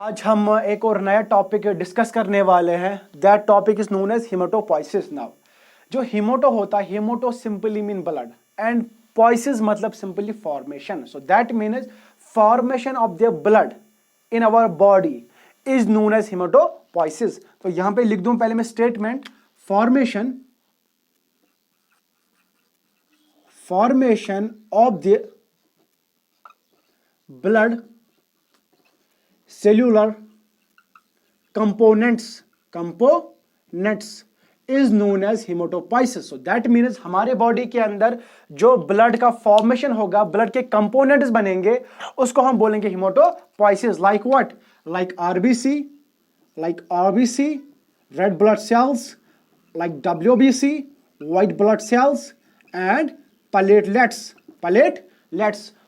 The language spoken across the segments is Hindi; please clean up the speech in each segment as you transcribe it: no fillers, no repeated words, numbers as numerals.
आज हम एक और नया टॉपिक डिस्कस करने वाले हैं। That topic is known as hematopoiesis. Now जो हिमोटो होता है, hemato simply mean blood and poiesis मतलब simply formation. So that means formation of the blood in our body is known as hematopoiesis. तो यहां पे लिख दूं पहले मैं statement, formation of the blood cellular components is known as hematopoiesis. So that means हमारे बॉडी के अंदर जो ब्लड का फॉर्मेशन होगा, ब्लड के कंपोनेंट्स बनेंगे, उसको हम बोलेंगे haematopoiesis. Like what? Like RBC, red blood cells, like WBC, white blood cells, and platelets.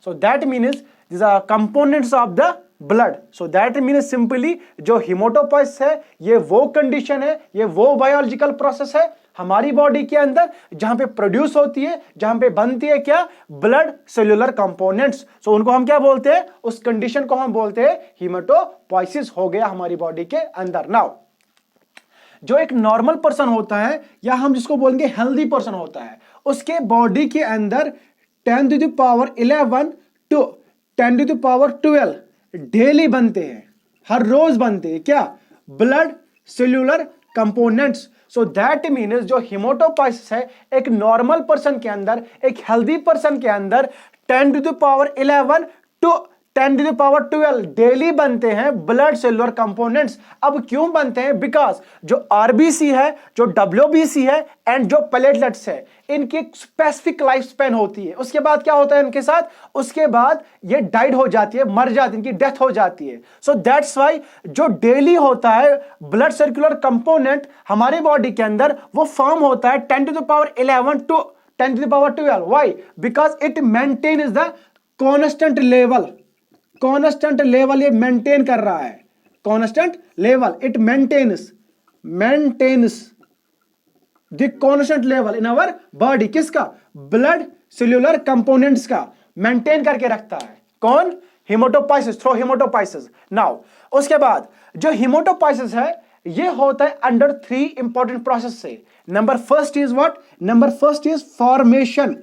So that means these are components of the blood. So that means simply जो हिमोटोपोइसिस है ये वो कंडीशन है, ये वो बायोलॉजिकल प्रोसेस है हमारी बॉडी के अंदर जहां पे प्रोड्यूस होती है, जहां पे बनती है क्या? Blood cellular components. सो उनको हम क्या बोलते हैं? उस कंडीशन को हम बोलते हैं हिमेटोपोइसिस हो गया हमारी बॉडी के अंदर। नाउ जो एक नॉर्मल पर्सन होता है या हम जिसको बोलेंगे हेल्दी पर्सन होता है, उसके बॉडी के अंदर 10⁻11 टू 10⁻12 डेली बनते हैं, हर रोज बनते हैं क्या? Blood cellular components. So that means जो हिमेटोपोइसिस है एक नॉर्मल पर्सन के अंदर, एक हेल्दी पर्सन के अंदर 10⁻11 टू 10⁻12 डेली बनते हैं ब्लड सेल्यूलर कंपोनेंट्स। अब क्यों बनते हैं? बिकॉज जो आरबीसी है, जो डब्ल्यूबीसी है एंड जो प्लेटलेट्स है, इनकी एक स्पेसिफिक लाइफ स्पैन होती है। उसके बाद क्या होता है इनके साथ? उसके बाद ये डाइड हो जाती है, मर जाती है, इनकी डेथ हो जाती है। सो दैट्स वाई जो डेली होता है ब्लड सर्कुलर कंपोनेंट हमारे बॉडी के अंदर, वो फॉर्म होता है 10⁻11 to 10⁻12। Why? Because it maintain is the constant level ये मेंटेन कर रहा है। Constant level, it maintains the constant level in our body. किसका? ब्लड सेल्यूलर कंपोनेंट्स का मेंटेन करके रखता है। कौन? Haematopoiesis, through haematopoiesis. नाउ उसके बाद जो हिमेटोपोइसिस है ये होता है अंडर 3 इंपॉर्टेंट प्रोसेस से। Number first is what? Number first is formation.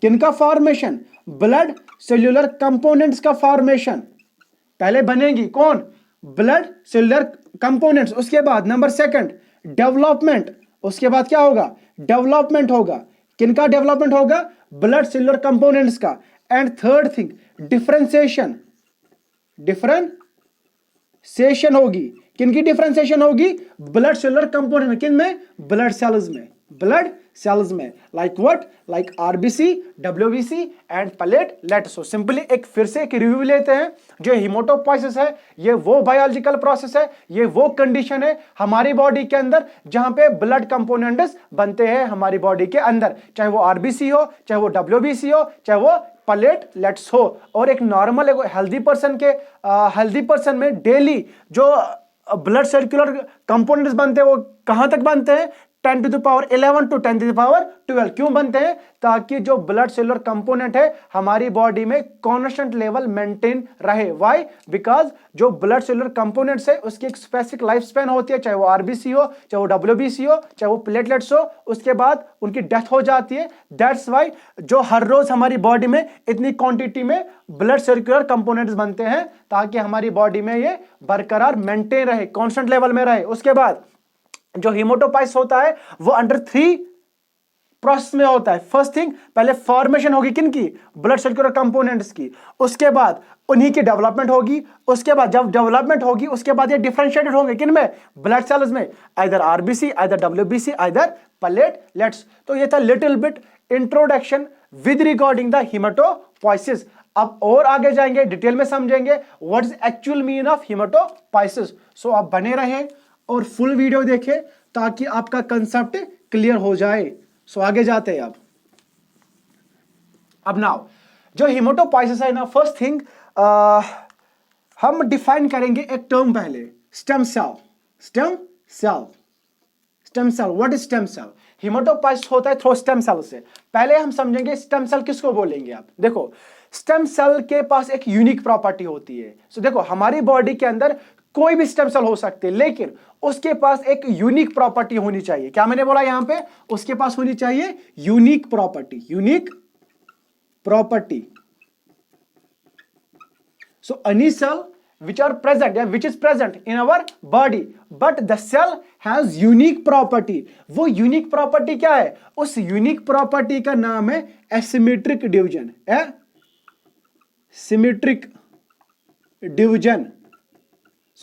किनका फॉर्मेशन? ब्लड सेल्यूलर कंपोनेंट्स का फॉर्मेशन पहले बनेगी। कौन? Blood cellular components. उसके बाद नंबर सेकंड डेवलपमेंट। उसके बाद क्या होगा? डेवलपमेंट होगा। किनका डेवलपमेंट होगा? ब्लड सेल्यूलर कंपोनेंट्स का। एंड थर्ड थिंग डिफरेंशिएशन होगी। किनकी डिफरेंशिएशन होगी? ब्लड सेल्यूलर कंपोनेंट में। किन में? ब्लड सेल्स में। Like what? Like RBC, WBC and platelet. So simply फिर से एक रिव्यू लेते हैं। जो हिमेटोपोइसिस है ये वो बायोलॉजिकल प्रोसेस है, ये वो कंडीशन है हमारी बॉडी के अंदर जहां पे ब्लड कंपोनेंट्स बनते हैं हमारी बॉडी के अंदर, चाहे वो आरबीसी हो, चाहे वो डब्ल्यूबीसी हो, चाहे वो प्लेटलेट्स हो। और एक नॉर्मल हेल्दी पर्सन में डेली जो ब्लड सर्कुलर कंपोनेंट्स बनते हैं वो कहां तक बनते हैं? 10⁻11 टू 10⁻12। क्यों बनते हैं? ताकि जो ब्लड सेल्यूलर कंपोनेंट है हमारी बॉडी में कांस्टेंट लेवल मेंटेन रहे। व्हाई? बिकॉज जो ब्लड सेल्यूलर कंपोनेंट्स है उसकी एक स्पेसिफिक लाइफ स्पैन होती है, चाहे वो आरबीसी हो, चाहे वो डब्ल्यूबीसी हो, चाहे वो प्लेटलेट्स हो, उसके बाद उनकी डेथ हो जाती है। दैट्स वाई जो हर रोज हमारी बॉडी में इतनी क्वांटिटी में ब्लड सर्कुलर कंपोनेंट्स बनते हैं ताकि हमारी बॉडी में ये बरकरार मेंटेन रहे, कांस्टेंट लेवल में रहे। उसके बाद जो हिमेटोपोइसिस होता है वो अंडर 3 प्रोसेस में होता है। फर्स्ट थिंग, पहले फॉर्मेशन होगी किनकी? ब्लड सर्कुलर कंपोनेंट्स की। उसके बाद उन्हीं की डेवलपमेंट होगी। उसके बाद जब डेवलपमेंट होगी उसके बाद ये डिफरेंशिएटेड होंगे किन में? ब्लड सेल्स में, either RBC, either WBC, either platelets. तो ये था little bit introduction with regarding the haematopoiesis. अब और आगे जाएंगे, डिटेल में समझेंगे what is actual mean of haematopoiesis. So आप बने रहें और फुल वीडियो देखें ताकि आपका कंसेप्ट क्लियर हो जाए। सो आगे जाते हैं। अब नाउ जो हिमेटोपोइसिस है ना, फर्स्ट थिंग हम डिफाइन करेंगे एक टर्म पहले, stem cell. What is stem cell? Hematopoiesis होता है थ्रू स्टेम सेल से। पहले हम समझेंगे स्टेम सेल किसको बोलेंगे। आप देखो, स्टेम सेल के पास एक यूनिक प्रॉपर्टी होती है। सो देखो हमारी बॉडी के अंदर कोई भी स्टेम सेल हो सकते हैं, लेकिन उसके पास एक यूनिक प्रॉपर्टी होनी चाहिए। क्या मैंने बोला यहां पे? उसके पास होनी चाहिए unique property, unique property. So any cell which are present, yeah, which is present in our body, but the cell has unique property. वो unique property क्या है? उस unique property का नाम है asymmetric division, symmetric division.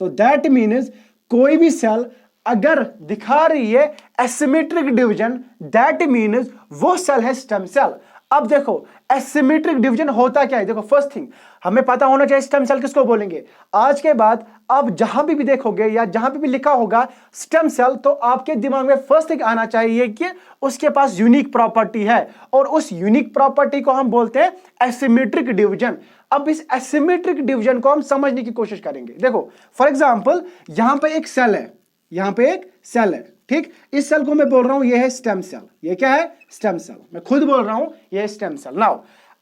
So that means कोई भी सेल अगर दिखा रही है asymmetric division, that means वो सेल है स्टेम सेल। अब देखो एसिमेट्रिक डिवीजन होता क्या है? देखो फर्स्ट थिंग हमें पता होना चाहिए स्टेम सेल किसको बोलेंगे। आज के बाद आप जहां भी देखोगे या जहां भी लिखा होगा स्टेम सेल, तो आपके दिमाग में फर्स्ट थिंग आना चाहिए कि उसके पास यूनिक प्रॉपर्टी है, और उस यूनिक प्रॉपर्टी को हम बोलते हैं एसिमेट्रिक डिवीजन। अब इस एसिमेट्रिक डिवीजन को हम समझने की कोशिश करेंगे। देखो फॉर एग्जांपल यहां पे एक सेल है, यहां पे एक सेल है, ठीक। इस सेल को मैं बोल रहा हूं ये है स्टेम सेल। ये क्या है? Stem cell. मैं खुद बोल रहा हूं ये है स्टेम सेल। नाउ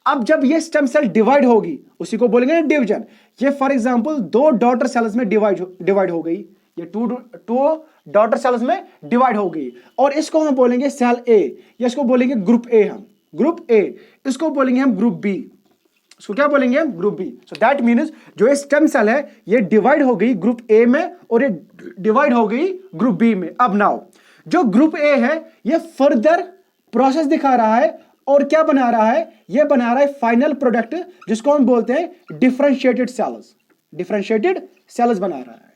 अब जब ये स्टेम सेल डिवाइड होगी उसी को बोलेंगे डिवीजन। ये फॉर एग्जांपल दो डॉटर सेल्स में डिवाइड हो गई, ये टू डॉटर सेल्स में डिवाइड हो गई, और इसको हम बोलेंगे सेल ए, या इसको बोलेंगे ग्रुप ए, हम ग्रुप ए, इसको बोलेंगे हम ग्रुप बी, इसको क्या बोलेंगे हम? Group B. So that means जो ये स्टेम सेल है ये डिवाइड हो गई ग्रुप ए में और ये डिवाइड हो गई ग्रुप बी में। अब नाउ जो ग्रुप ए है ये फर्दर प्रोसेस दिखा रहा है और क्या बना रहा है? ये बना रहा है फाइनल प्रोडक्ट जिसको हम बोलते हैं डिफरेंशिएटेड सेल्स, डिफरेंशिएटेड सेल्स बना रहा है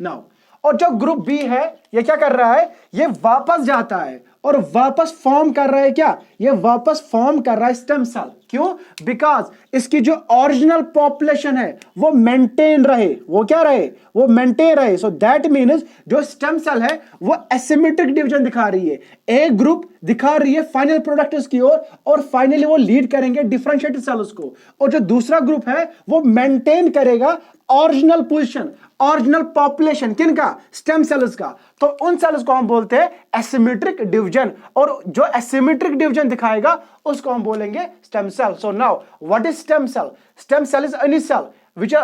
नाउ। और जो ग्रुप बी है ये क्या कर रहा है? ये वापस जाता है और वापस फॉर्म कर रहा है क्या? ये वापस फॉर्म कर रहा है स्टेम सेल। क्यों? बिकॉज इसकी जो ओरिजिनल पॉपुलेशन है वो मेंटेन रहे, वो क्या रहे? वो मेंटेन रहे। सो दैट मीन्स जो स्टेम सेल है वो एसिमेट्रिक डिवीजन दिखा रही है। एक ग्रुप दिखा रही है फाइनल प्रोडक्ट की ओर, और फाइनली वो लीड करेंगे डिफरेंशिएटेड सेल्स को, और जो दूसरा ग्रुप है वो मेंटेन करेगा ओरिजिनल पोजीशन, ओरिजिनल पॉपुलेशन किनका? स्टेम सेल्स का। तो उन सेल्स को हम बोलते हैं एसिमेट्रिक डिवीजन, और जो एसिमेट्रिक डिवीजन दिखाएगा उसको हम बोलेंगे stem cell. So now what is stem cell? Stem cell is any cell which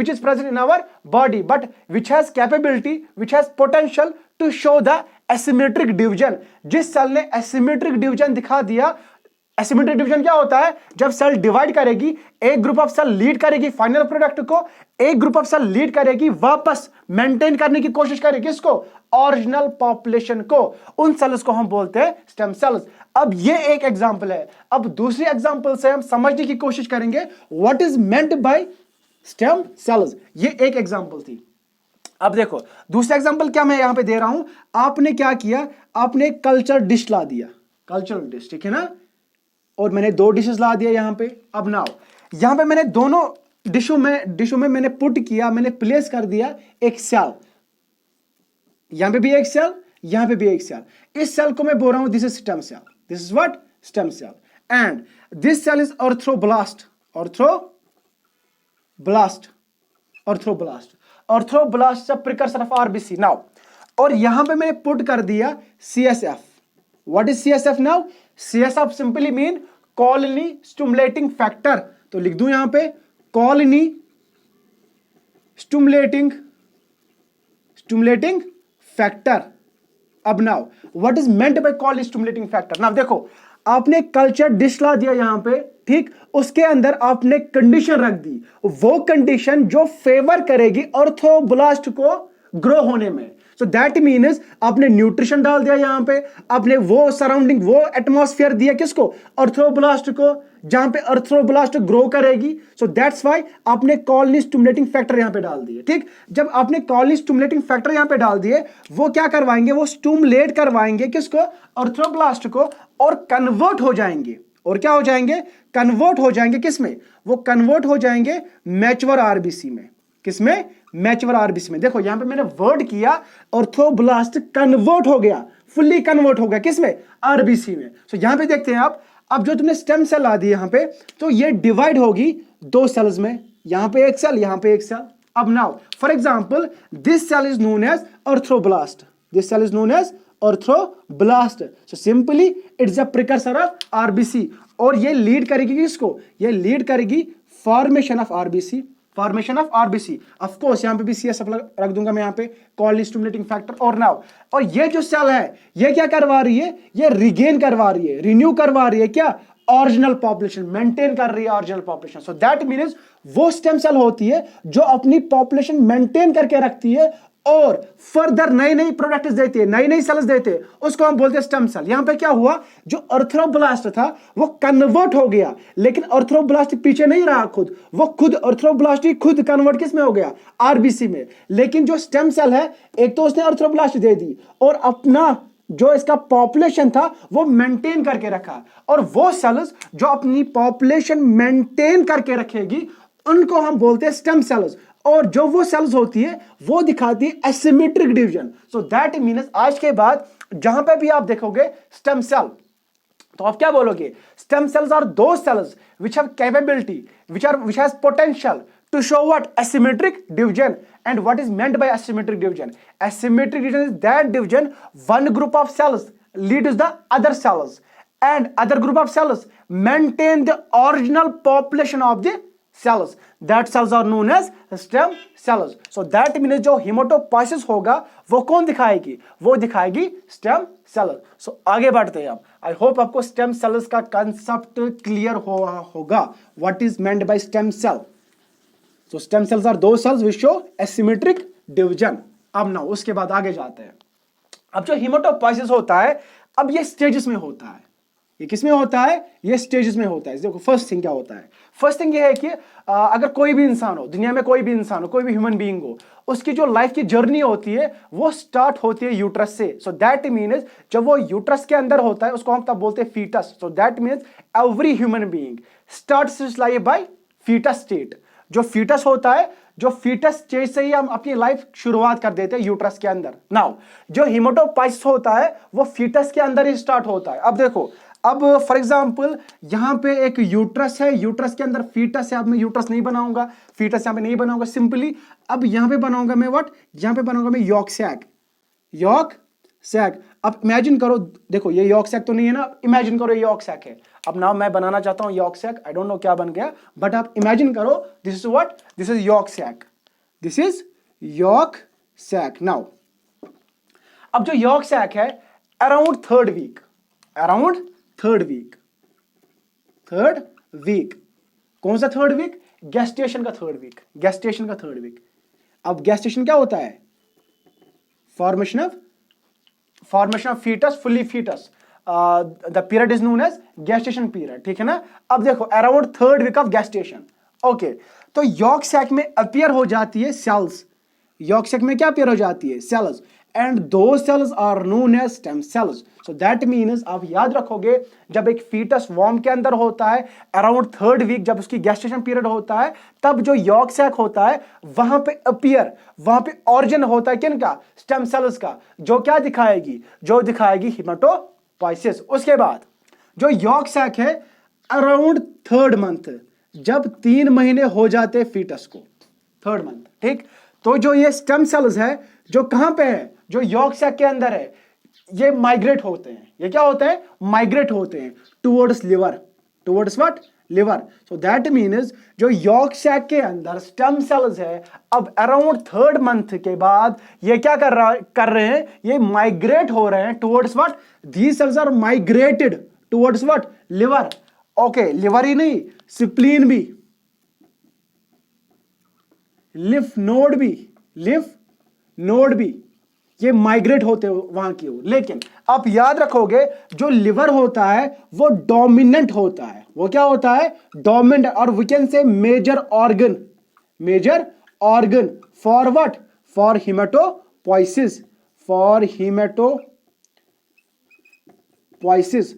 is present in our body, but which has capability, which has potential to show the asymmetric division. जिस सेल ने asymmetric division दिखा दिया, एसिमेट्रिक डिवीजन क्या होता है? जब सेल डिवाइड करेगी, एक ग्रुप ऑफ सेल लीड करेगी फाइनल प्रोडक्ट को, एक ग्रुप ऑफ सेल लीड करेगी वापस मेंटेन करने की कोशिश करेगी इसको, ओरिजिनल पॉपुलेशन को। उन सेल्स को हम बोलते हैं स्टेम सेल्स। अब ये एक एग्जांपल है। अब दूसरी एग्जांपल से हम समझने की कोशिश करेंगे what is meant by stem cells. ये एक एग्जांपल थी। अब देखो दूसरा एग्जांपल क्या मैं यहां पे दे रहा हूं। आपने क्या किया? आपने कल्चर डिश ला दिया, कल्चरल डिश, ठीक है ना, और मैंने दो डिशेस ला दिया यहां पे। अब नाउ यहां पे मैंने दोनों डिशों में मैंने पुट किया, मैंने प्लेस कर दिया एक सेल, यहां पे भी एक सेल, यहां पे भी एक सेल। इस सेल को मैं बोल रहा हूं this is stem cell, this is what? Stem cell. And this cell is erythroblast, erythroblast a precursor of RBC. Now और यहां पे मैंने पुट कर दिया CSF. What is CSF now? CSF simply mean colony stimulating factor. तो लिख दूं यहां पे कॉलोनी स्टिमुलेटिंग फैक्टर। अब now what is meant by colony stimulating factor? Now देखो आपने कल्चर डिश ला दिया यहां पे, ठीक, उसके अंदर आपने कंडीशन रख दी, वो कंडीशन जो फेवर करेगी अर्थ्रोब्लास्ट को ग्रो होने में। सो दैट मीन्स आपने न्यूट्रिशन डाल दिया यहां पे, आपने वो सराउंडिंग, वो एटमॉस्फेयर दिया किसको? अर्थ्रोब्लास्ट को, जहां पे अर्थ्रोब्लास्ट ग्रो करेगी। सो दैट्स व्हाई आपने कॉलोनी स्टिमुलेटिंग फैक्टर यहां पे डाल दिए, ठीक। जब आपने कॉलोनी स्टिमुलेटिंग फैक्टर यहां पे डाल दिए, वो क्या करवाएंगे? वो स्टिमुलेट करवाएंगे किसको? अर्थ्रोब्लास्ट को, और कन्वर्ट हो जाएंगे। और क्या हो जाएंगे? कन्वर्ट हो जाएंगे किसमें? वो कन्वर्ट हो जाएंगे मैच्योर आरबीसी में। किसमें? मैच्योर आरबीसी में। देखो यहां पे मैंने वर्ड किया अर्थ्रोब्लास्ट कन्वर्ट हो गया, फुल्ली कन्वर्ट हो गया किसमें? आरबीसी में। सो यहां पे देखते हैं आप, अब जो तुमने स्टेम सेल ला दी यहां पे, तो ये डिवाइड होगी दो सेल्स में, यहां पे एक सेल, यहां पे एक सेल। अब now for example this cell is known as erythroblast, this cell is known as erythroblast. So simply it's a precursor of RBC, और ये लीड करेगी किसको, ये लीड करेगी formation of RBC, formation of RBC. Of course यहां पे भी सीएसएफ रख दूंगा मैं यहां पे, कॉलोनी स्टिमुलेटिंग फैक्टर। और नाउ और ये जो सेल है ये क्या करवा रही है, ये रिगेन करवा रही है, रिन्यू करवा रही है क्या, ओरिजिनल पॉपुलेशन, मेंटेन कर रही है original population. So that means वो स्टेम सेल होती है जो अपनी पॉपुलेशन मेंटेन करके रखती है और फर्दर नई नई प्रोडक्ट्स देती है, नई नई सेल्स देते हैं, उसको हम बोलते हैं स्टेम सेल। यहां पे क्या हुआ, जो अर्थ्रोब्लास्ट था वो कन्वर्ट हो गया, लेकिन अर्थ्रोब्लास्ट पीछे नहीं रहा, खुद अर्थ्रोब्लास्ट ही खुद कन्वर्ट किस में हो गया, आरबीसी में। लेकिन जो स्टेम सेल है, एक तो उसने अर्थ्रोब्लास्ट दे दी और अपना जो इसका पॉपुलेशन था वो मेंटेन करके रखा, और वो सेल्स जो अपनी पॉपुलेशन मेंटेन करके रखेगी उनको हम बोलते हैं स्टेम सेल्स। और जो वो सेल्स होती है वो दिखाती है asymmetric division. So that means आज के बाद जहां पे भी आप देखोगे स्टेम सेल, तो आप क्या बोलोगे, स्टेम सेल्स आर दो sales which have capability, which has potential to show what, asymmetric division. And what is meant by asymmetric division? Asymmetric division is that division one group of cells leads the other cells and other group of cells maintain the original population of the cells. That cells are known as stem cells. So that means जो हेमाटोपोइसिस होगा वो कौन दिखाएगी, वो दिखाएगी स्टेम सेल। सो आगे बढ़ते हैं हम। आई होप आपको स्टेम सेल्स का कंसेप्ट क्लियर होगा, what is meant by stem cell. So stem cells are दो cells which show asymmetric division. अब ना उसके बाद आगे जाते हैं। अब जो हेमाटोपोइसिस होता है, अब ये स्टेजेस में होता है। ये किस में होता है, ये स्टेजेस में होता है। देखो फर्स्ट थिंग क्या होता है, फर्स्ट थिंग ये है कि अगर कोई भी इंसान हो, दुनिया में कोई भी इंसान हो, कोई भी ह्यूमन बीइंग हो, उसकी जो लाइफ की जर्नी होती है वो स्टार्ट होती है यूट्रस से। सो दैट मीन्स जब वो यूट्रस के अंदर होता है उसको हम तब बोलते हैं fetus. So that means every human being starts his life by fetus state. जो फीटस होता है, जो फीटस स्टेज से ही हम अपनी लाइफ शुरुआत कर देते हैं यूट्रस के अंदर। नाउ जो हेमाटोपोइसिस होता है वो फीटस के अंदर ही स्टार्ट होता है। अब देखो, अब फॉर एग्जांपल यहां पे एक यूट्रस है, यूट्रस के अंदर फीटस है। अब मैं यूट्रस नहीं बनाऊंगा, फीटस यहां पे नहीं बनाऊंगा सिंपली। अब यहां पे बनाऊंगा मैं व्हाट, यहां पे बनाऊंगा मैं यॉर्क सैक, यॉर्क सैक। अब इमेजिन करो, देखो ये यॉर्क सैक तो नहीं है ना, इमेजिन करो ये यॉर्क सैक है। अब नाउ मैं बनाना चाहता हूं yolk sac, I don't know क्या बन गया, बट आप इमेजिन करो this is what, this is yolk sac, this is yolk sac. Now अब जो यॉर्क सैक है, around third week, around third week, कौन सा थर्ड वीक, गेस्टेशन का थर्ड वीक, गेस्टेशन का थर्ड वीक। अब गेस्टेशन क्या होता है, formation of fetus, fully fetus, the period is known as gestation period, ठीक है ना। अब देखो around third week of gestation, okay, तो यॉर्क सैक में अपीयर हो जाती है सेल्स, यॉर्क सैक में क्या अपीयर हो जाती है, सेल्स, एंड दो cells are known as stem cells. So that means आप याद रखोगे, जब एक फीटस वॉर्म के अंदर होता है अराउंड थर्ड वीक, जब उसकी गेस्टेशन पीरियड होता है, तब जो यॉर्क सैक होता है वहां पे अपीयर, वहां पे ऑरिजिन होता है किनका, स्टेम सेल्स का, जो क्या दिखाएगी, जो दिखाएगी हेमाटोपोइसिस। उसके बाद जो यॉर्क सैक है अराउंड थर्ड मंथ, जब 3 महीने हो जाते फीटस को, थर्ड मंथ, ठीक, तो जो ये स्टेम सेल्स है जो कहां पे है, जो यॉर्क सैक के अंदर है, ये माइग्रेट होते हैं। ये क्या होते हैं, माइग्रेट होते हैं towards liver, towards what, liver. So that means जो यॉर्क सैक के अंदर स्टेम सेल्स है, अब अराउंड थर्ड मंथ के बाद ये क्या कर रहे हैं, ये माइग्रेट हो रहे हैं towards what, these cells are migrated towards what, liver. Okay, liver ही नहीं, स्प्लीन भी, लिम्फ नोड भी, लिम्फ नोड भी, ये माइग्रेट होते हो वहां की ओर। लेकिन आप याद रखोगे जो लिवर होता है वो डोमिनेंट होता है, वो क्या होता है, डोमिनेंट, और we can say major organ, major organ for what, for haematopoiesis, for haematopoiesis.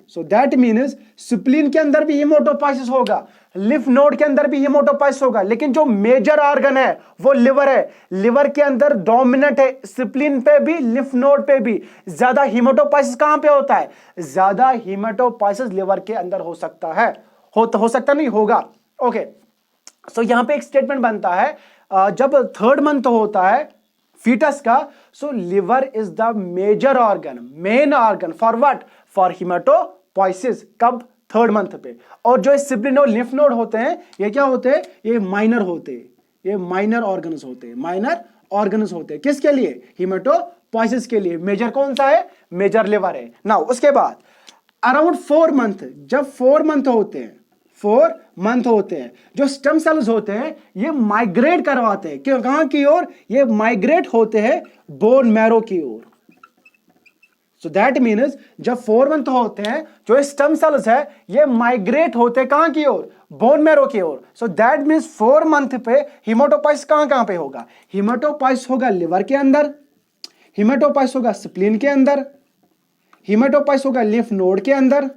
So that means spleen के अंदर भी हेमाटोपोइसिस होगा, लिम्फ नोड के अंदर भी हेमाटोपोइसिस होगा, लेकिन जो मेजर ऑर्गन है वो लिवर है, लिवर के अंदर डोमिनेंट है, स्प्लीन पे भी लिम्फ नोड पे भी। ज्यादा हेमाटोपोइसिस कहां पे होता है, ज्यादा हेमाटोपोइसिस लिवर के अंदर हो सकता है, हो सकता नहीं, होगा। ओके, सो यहां पे एक स्टेटमेंट बनता है, जब थर्ड मंथ होता है फीटस का, so liver is the major organ, main organ for what, for haematopoiesis. कब, 3rd मंथ पे। और जो सिप्लिन और लिम्फ नोड होते हैं ये क्या होते हैं, ये माइनर होते हैं, ये माइनर ऑर्गन्स होते हैं, माइनर ऑर्गन्स होते हैं। किसके लिए, हीमेटोपोइसिस के लिए। मेजर कौन सा है, मेजर लिवर है। नाउ उसके बाद अराउंड 4 मंथ, जब 4 मंथ होते हैं, 4 मंथ होते हैं, जो स्टेम सेल्स होते हैं ये माइग्रेट करवाते हैं, क्यों, कहां की ओर, ये माइग्रेट होते हैं बोन मैरो की ओर। सो दैट मीन्स जब 4 मंथ होते हैं जो स्टेम सेल्स है ये माइग्रेट होते हैं कहां की ओर, बोन मैरो की ओर। सो दैट मीन्स 4 मंथ पे हीमेटोपोइसिस कहां कहां पे होगा, हीमेटोपोइसिस होगा लिवर के अंदर, हीमेटोपोइसिस होगा स्प्लीन के अंदर, हीमेटोपोइसिस होगा लिम्फ नोड के अंदर,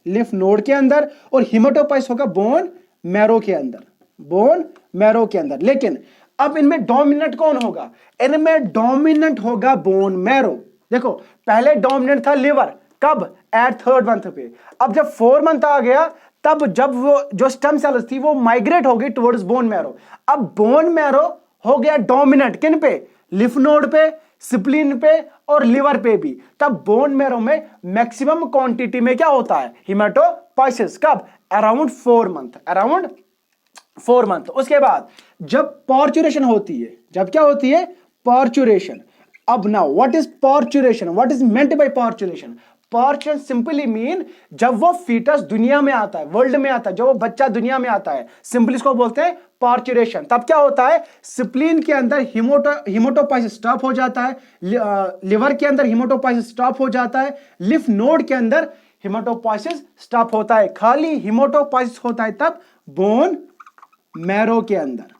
लिम्फ नोड के अंदर, और हीमेटोपोइसिस होगा बोन मैरो के अंदर, बोन मैरो के अंदर। लेकिन अब इनमें डोमिनेंट कौन होगा, इनमें डोमिनेंट होगा बोन मैरो। देखो पहले डोमिनेंट था लिवर, कब, एट 3rd मंथ पे। अब जब 4 मंथ आ गया तब जब वो जो स्टेम सेल्स थी वो माइग्रेट हो गई टुवर्ड्स बोन मैरो। अब बोन मैरो हो गया डोमिनेंट किन पे, लिम्फ नोड पे, स्प्लीन पे और लिवर पे भी। तब बोन मैरो में मैक्सिमम क्वांटिटी में क्या होता है, हीमेटोपोइसिस। कब, अराउंड 4 मंथ, अराउंड 4 मंथ। उसके बाद जब पार्चुरेशन होती है, जब क्या होती है, पार्चुरेशन। अब now what is parturition, what is meant bye parturition. Parturition simply mean जब वो फीटस दुनिया में आता है, वर्ल्ड में आता है, जब वो बच्चा दुनिया में आता है, सिंपली इसको बोलते हैं पार्चुरेशन। तब क्या होता है, स्प्लीन के अंदर हीमेटोपोइसिस स्टॉप हो जाता है, लिवर के अंदर हीमेटोपोइसिस स्टॉप हो जाता है, लिम्फ नोड के अंदर हीमेटोपोइसिस स्टॉप होता है। खाली हीमेटोपोइसिस होता है तब बोन मैरो के अंदर।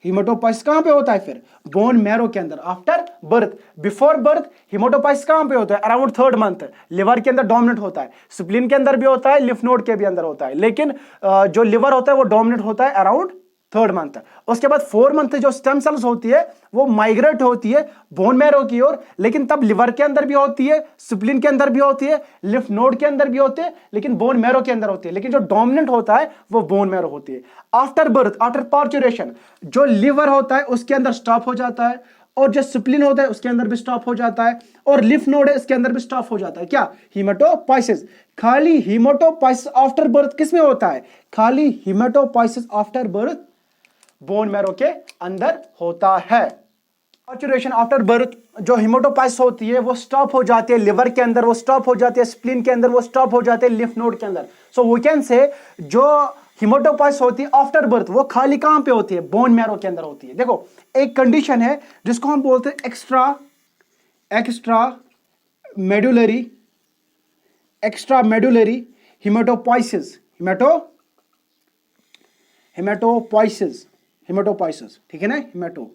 हीमेटोपोइसिस कहां पे होता है फिर, बोन मैरो के अंदर आफ्टर बर्थ। बिफोर बर्थ हीमेटोपोइसिस कहां पे होता है, अराउंड 3rd मंथ, लिवर के अंदर डोमिनेंट होता है, स्प्लीन के अंदर भी होता है, लिम्फ नोड के भी अंदर होता है, लेकिन जो लिवर होता है वो डोमिनेंट होता है अराउंड 3rd मंथ। उसके बाद 4 मंथ जो स्टेम सेल्स होती है वो माइग्रेट होती है बोन मैरो की ओर, लेकिन तब लिवर के अंदर भी होती है, स्प्लीन के अंदर भी होती है, लिम्फ नोड के अंदर भी होती है, लेकिन बोन मैरो के अंदर होती है, लेकिन जो डोमिनेंट होता है वो बोन मैरो होती है। आफ्टर बर्थ, आफ्टर पार्चुरेशन, जो लिवर होता है उसके अंदर स्टॉप हो जाता है, और जो स्प्लीन होता है उसके अंदर भी स्टॉप हो जाता है, और लिम्फ नोड है इसके अंदर भी स्टॉप हो जाता है। क्या, हीमेटोपोइसिस। खाली हीमेटोपोइसिस आफ्टर बर्थ किसमें होता है, खाली हीमेटोपोइसिस आफ्टर बर्थ बोन मैरो के अंदर होता है। पार्चुरेशन आफ्टर बर्थ जो हीमेटोपोइसिस होती है वो स्टॉप हो जाती है लिवर के अंदर, वो स्टॉप हो जाती है स्प्लीन के अंदर, वो स्टॉप हो जाते हैं लिम्फ नोड के अंदर। सो वी कैन से जो हीमेटोपोइसिस होती है आफ्टर बर्थ वो खाली कहां पे होती है, बोन मैरो के अंदर होती है। देखो एक कंडीशन है जिसको हम बोलते हैं एक्स्ट्रा मेडुलरी हीमेटोपोइसिस, हीमेटोपोइसिस, ठीक है ना, हीमेटो।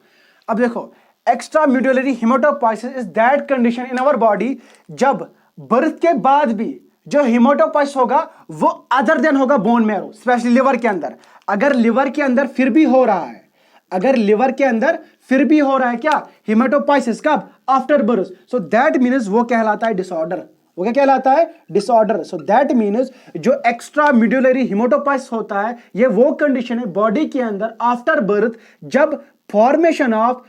अब देखो extra medullary haematopoiesis is that condition in our body जब बर्थ के बाद भी जो हीमेटोपोइसिस होगा वो अदर देन होगा बोन मैरो, स्पेशली लिवर के अंदर। अगर लिवर के अंदर फिर भी हो रहा है, अगर लिवर के अंदर फिर भी हो रहा है क्या, हीमेटोपोइसिस, कब, after birth, so that means वो कहलाता है डिसऑर्डर। वो क्या कहलाता है, डिसऑर्डर। सो दैट मीन्स जो एक्स्ट्रा मेडुलरी हीमेटोपोइसिस होता है ये वो कंडीशन है बॉडी के अंदर आफ्टर बर्थ जब फॉर्मेशन ऑफ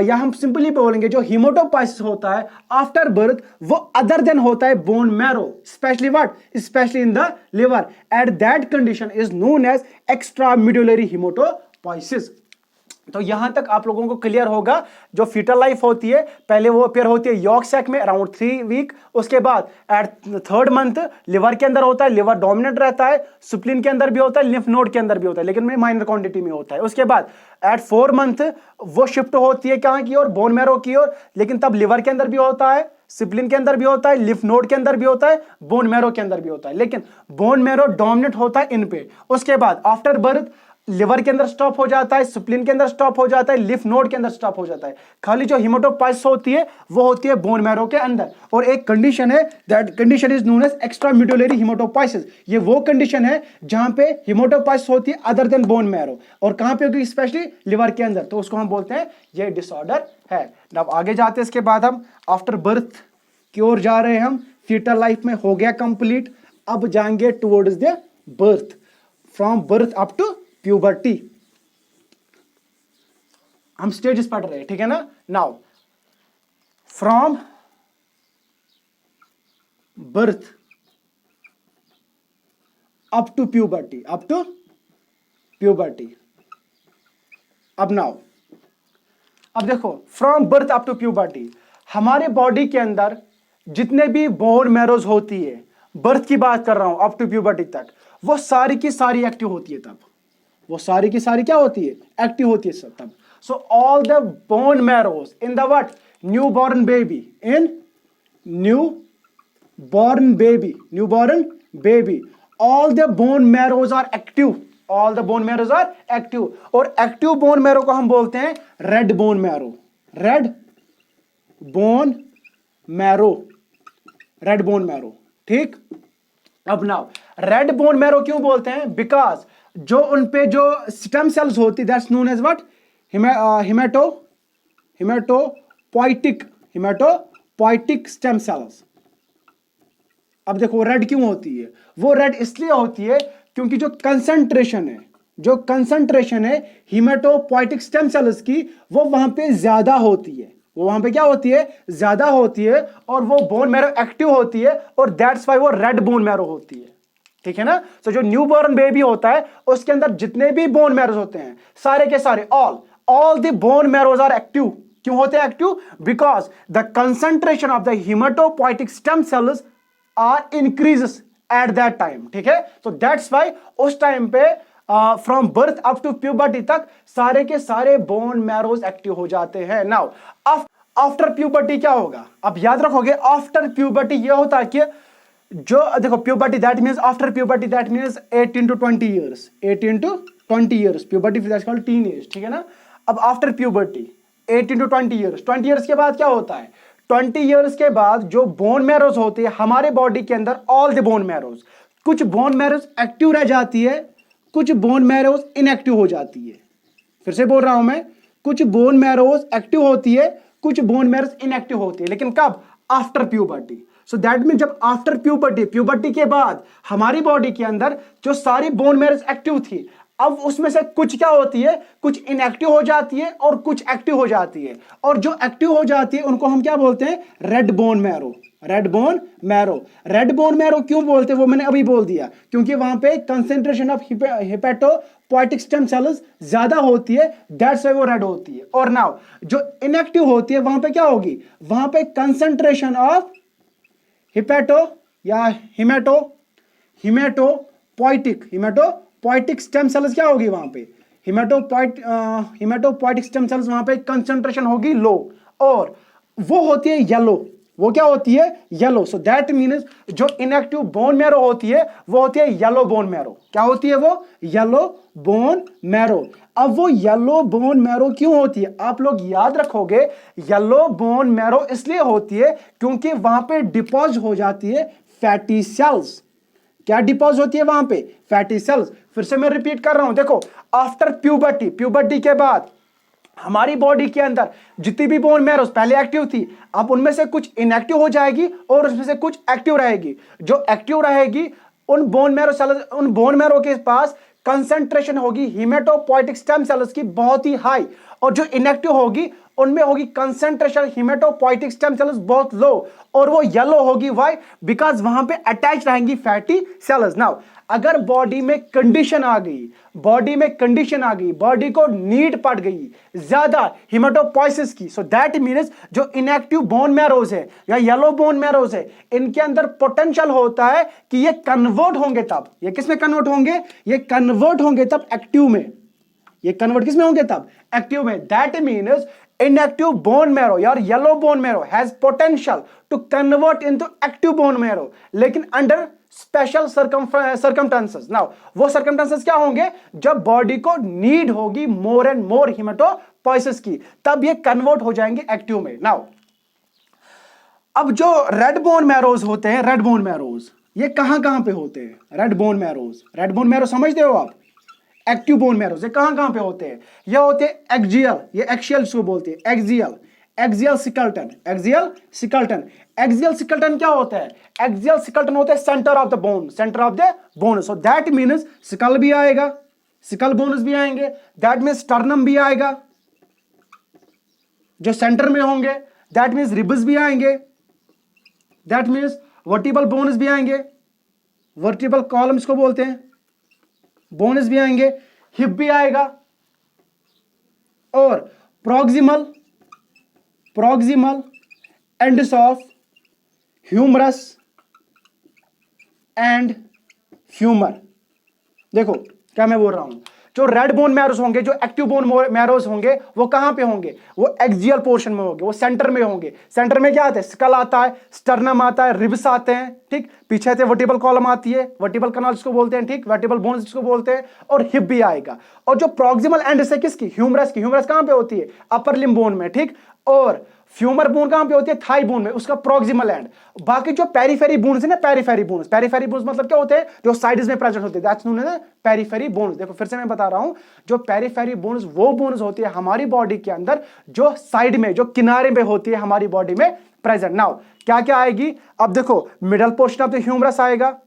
या हम सिंपली बोलेंगे जो हीमेटोपोइसिस होता है आफ्टर बर्थ वो अदर देन होता है bone marrow, specially what, specially in the liver. At that condition is known as extra medullary हीमेटोपोइसिस। तो यहां तक आप लोगों को क्लियर होगा जो फीटल लाइफ होती है पहले वो अपेयर होती है यॉर्क सैक में अराउंड 3 वीक, उसके बाद एट 3rd मंथ लिवर के अंदर होता है, लिवर डोमिनेंट रहता है, स्प्लीन के अंदर भी होता है, लिम्फ नोड के अंदर भी होता है, लेकिन माइनर क्वांटिटी में होता है। उसके बाद एट 4 मंथ वो शिफ्ट होती है कहां की ओर, बोन मैरो की ओर, लेकिन तब लिवर के अंदर भी होता है, स्प्लीन के अंदर भी होता है, लिम्फ नोड के अंदर भी होता है, बोन मैरो के अंदर भी होता है, लेकिन बोन मैरो डोमिनेंट होता है इन पे। उसके बाद आफ्टर बर्थ लिवर के अंदर स्टॉप हो जाता है, स्प्लीन के अंदर स्टॉप हो जाता है, लिम्फ नोड के अंदर स्टॉप हो जाता है। खाली जो हीमेटोपोइसिस होती है वो होती है बोन मैरो के अंदर। और एक कंडीशन है that condition is known as extra medullary haematopoiesis. ये वो कंडीशन है जहां पे हीमेटोपोइसिस होती है अदर देन बोन मैरो, और कहां पे होगी, स्पेशली लिवर के अंदर, तो उसको हम बोलते हैं ये डिसऑर्डर है। अब आगे जाते हैं, इसके बाद हम आफ्टर बर्थ की ओर जा रहे हैं। हम फीटल लाइफ में हो गया कंप्लीट, अब जाएंगे towards the birth, from birth up to puberty. हम स्टेजेस पढ़ रहे हैं, ठीक है ना। Now from birth up to puberty, up to puberty. अब नाउ, अब देखो from birth up to puberty, हमारे बॉडी के अंदर जितने भी बोन मैरोज होती है, बर्थ की बात कर रहा हूं अप टू प्यूबर्टी तक, वो सारी की सारी एक्टिव होती है तब, वो सारी की सारी क्या होती है, एक्टिव होती है सब तब। So all the bone marrows in the what, new born baby, in new born baby, new born baby, all the bone marrows are active, all the bone marrows are active. और एक्टिव बोन मैरो को हम बोलते हैं red bone marrow, red bone marrow, red bone marrow, ठीक। अब नाउ रेड बोन मैरो क्यों बोलते हैं, बिकॉज जो उन पे जो स्टेम सेल्स होती, that's known as what, hematopoietic stem cells. अब देखो रेड क्यों होती है, वो रेड इसलिए होती है क्योंकि जो कंसंट्रेशन है हिमेटोपोइटिक स्टेम सेल्स की, वो वहां पे ज्यादा होती है, वो वहां पे क्या होती है, ज्यादा होती है, और वो बोन मैरो एक्टिव होती है, और दैट्स वाई वो रेड बोन मैरो होती है, ठीक है ना। तो जो न्यू बॉर्न बेबी होता है उसके अंदर जितने भी बोन मैरोज होते हैं, सारे के सारे all the bone marrows are active. क्यों होते हैं active, because the concentration of the haematopoietic stem cells are increases at that time, ठीक है। तो दैट्स वाई उस टाइम पे from birth up to puberty तक सारे के सारे बोन मैरोज एक्टिव हो जाते हैं। नाउ आफ्टर प्यूबर्टी क्या होगा, अब याद रखोगे आफ्टर प्यूबर्टी ये होता है कि जो देखो puberty that means after puberty that means 18 to 20 years, 18 to 20 years puberty, that's called teen age, ठीक है ना। अब after puberty 18 to 20 years, 20 years के बाद क्या होता है, 20 इयर्स के बाद जो बोन मैरोज होती है हमारे बॉडी के अंदर, ऑल द बोन मैरोज, कुछ बोन मैरोज एक्टिव रह जाती है, कुछ बोन मैरोज इनएक्टिव हो जाती है। फिर से बोल रहा हूं मैं, कुछ बोन मैरोज एक्टिव होती है, कुछ बोन मैरोज इनएक्टिव होती है, लेकिन कब, after puberty. So that mean जब आफ्टर प्यूबर्टी के बाद हमारी बॉडी के अंदर जो सारी बोन मैरोज एक्टिव थी, अब उसमें से कुछ क्या होती है, कुछ इनएक्टिव हो जाती है और कुछ एक्टिव हो जाती है, और जो एक्टिव हो जाती है उनको हम क्या बोलते हैं, red bone marrow, red bone marrow. Red bone marrow क्यों बोलते हैं वो मैंने अभी बोल दिया, क्योंकि वहां पे कंसेंट्रेशन ऑफ हिपेटोपोइटिक स्टेम सेल्स ज्यादा होती है, दैट्स व्हाई वो रेड होती है। और नाउ जो इनएक्टिव होती है वहां पे क्या होगी, वहां पे concentration of hematopoietic stem cells क्या होगी वहां पे, हिमेटोपोइटिक स्टेम सेल्स वहां पे कंसंट्रेशन होगी लो, और वो होती है येलो, वो क्या होती है, येलो। सो दैट मीन्स जो इनएक्टिव बोन मैरो होती है वो होती है येलो बोन मैरो। क्या होती है वो, येलो बोन मैरो। अब वो येलो बोन मैरो क्यों होती है, आप लोग याद रखोगे, येलो बोन मैरो इसलिए होती है क्योंकि वहां पे डिपॉजिट हो जाती है फैटी सेल्स। क्या डिपॉजिट होती है वहां पे, फैटी सेल्स। फिर से मैं रिपीट कर रहा हूं, देखो आफ्टर प्यूबर्टी के बाद हमारी बॉडी के अंदर जितनी भी बोन मैरोज पहले एक्टिव थी, अब उनमें से कुछ इनएक्टिव हो जाएगी और उसमें से कुछ एक्टिव रहेगी। जो एक्टिव रहेगी उन बोन मैरो के पास कंसंट्रेशन होगी हिमेटोपोइटिक स्टेम सेल्स की बहुत ही हाई, और जो इनएक्टिव होगी उनमें होगी कंसंट्रेशन हिमेटोपोइटिक स्टेम सेल्स बहुत लो, और वो येलो होगी। व्हाई, बिकॉज वहां पे अटैच रहेंगी फैटी सेल्स। नाउ अगर बॉडी में कंडीशन आ गई, बॉडी को नीड पड़ गई ज्यादा हिमेटोपोइसिस की, सो दैट मीन्स जो इनएक्टिव बोन मैरोज है या येलो बोन मैरोज है, इनके अंदर पोटेंशियल होता है कि ये कन्वर्ट होंगे तब, ये किस में कन्वर्ट होंगे, ये कन्वर्ट होंगे तब एक्टिव में, ये कन्वर्ट किस में होंगे तब, एक्टिव में। That means inactive bone marrow या yellow bone marrow has potential to convert into active bone marrow, लेकिन under special circumstances। now वो circumstances क्या होंगे, जब बॉडी को नीड होगी more and more हिमेटोपोइसिस की, तब ये कन्वर्ट हो जाएंगे एक्टिव में। now अब जो रेड बोन मैरोज होते हैं, रेड बोन मैरोज ये कहां कहां पे होते हैं, रेड बोन मैरो समझते हो आप, एक्टिव बोन मैरोज ये कहां पे होते हैं, ये होते हैं एक्सियल, ये एक्सियल को बोलते हैं एक्सियल सिकल्टन क्या होता है, एक्सियल सिकल्टन होता है centre of the bone, so that means sickle भी आएगा, सिकल बोन्स भी आएंगे, दैट मीन्स स्टर्नम भी आएगा जो सेंटर में होंगे, दैट मीन्स रिब्स भी आएंगे, दैट मीन्स वर्टिबल बोन्स भी आएंगे, वर्टिब्रल कॉलम इसको बोलते हैं, बोन्स भी आएंगे, हिप भी आएगा, और proximal ends of humerus and femur. देखो क्या मैं बोल रहा हूं, जो रेड बोन मैरोज होंगे, जो एक्टिव बोन मैरोज होंगे, वो कहां पे होंगे, वो एक्सियल पोर्शन में होंगे, वो सेंटर में होंगे। सेंटर में क्या आता है, स्कल आता है, स्टर्नम आता है, रिब्स आते हैं, ठीक, पीछे से वर्टिब्रल कॉलम आती है, वर्टिब्रल कनाल जिसको बोलते हैं, ठीक, वर्टिब्रल बोन्स जिसको बोलते हैं, और हिप भी आएगा। और जो प्रॉक्सिमल एंड है किसकी, ह्यूमरस की, ह्यूमरस कहां पे होती है, अपर लिम्ब बोन में, ठीक, और फ्यूमर बोन कहां पे होती है, थाई बोन में, उसका प्रॉक्सिमल एंड। बाकी जो पेरिफेरी बोन्स है ना, पेरिफेरी बोन्स मतलब क्या होते हैं, जो साइड्स में प्रेजेंट होते हैं, that's known as periphery bones. देखो फिर से मैं बता रहा हूं, जो पेरिफेरी बोन्स वो बोन्स होती है हमारी बॉडी के अंदर जो साइड में, जो किनारे में होती है हमारी बॉडी में प्रेजेंट। नाउ क्या क्या आएगी, अब देखो middle portion of the humerus आएगा,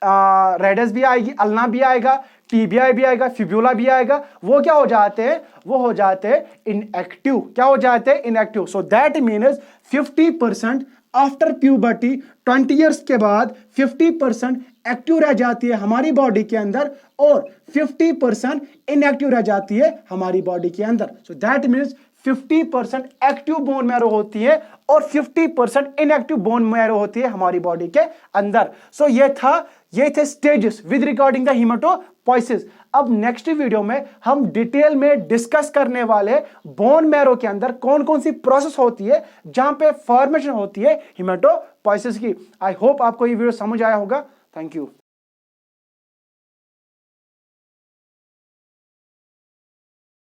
रेडियस भी आएगी, अल्ना भी आएगा, टीबिया भी आएगा, फिब्यूला भी आएगा। वो क्या हो जाते हैं, वो हो जाते हैं इनएक्टिव। क्या हो जाते हैं, inactive. So that means 50% after puberty, 20 years के बाद 50% एक्टिव रह जाती है हमारी बॉडी के अंदर, और 50% इनएक्टिव रह जाती है हमारी बॉडी के अंदर। सो that means 50% active bone marrow होती है और 50% इनएक्टिव बोन मैरो होती है हमारी बॉडी के अंदर। सो ये थे स्टेजेस विद रिगार्डिंग द हीमेटोपोइसिस। अब नेक्स्ट वीडियो में हम डिटेल में डिस्कस करने वाले बोन मैरो के अंदर कौन कौन सी प्रोसेस होती है जहां पे फॉर्मेशन होती है हीमेटोपोइसिस की। आई होप आपको ये वीडियो समझ आया होगा। Thank you.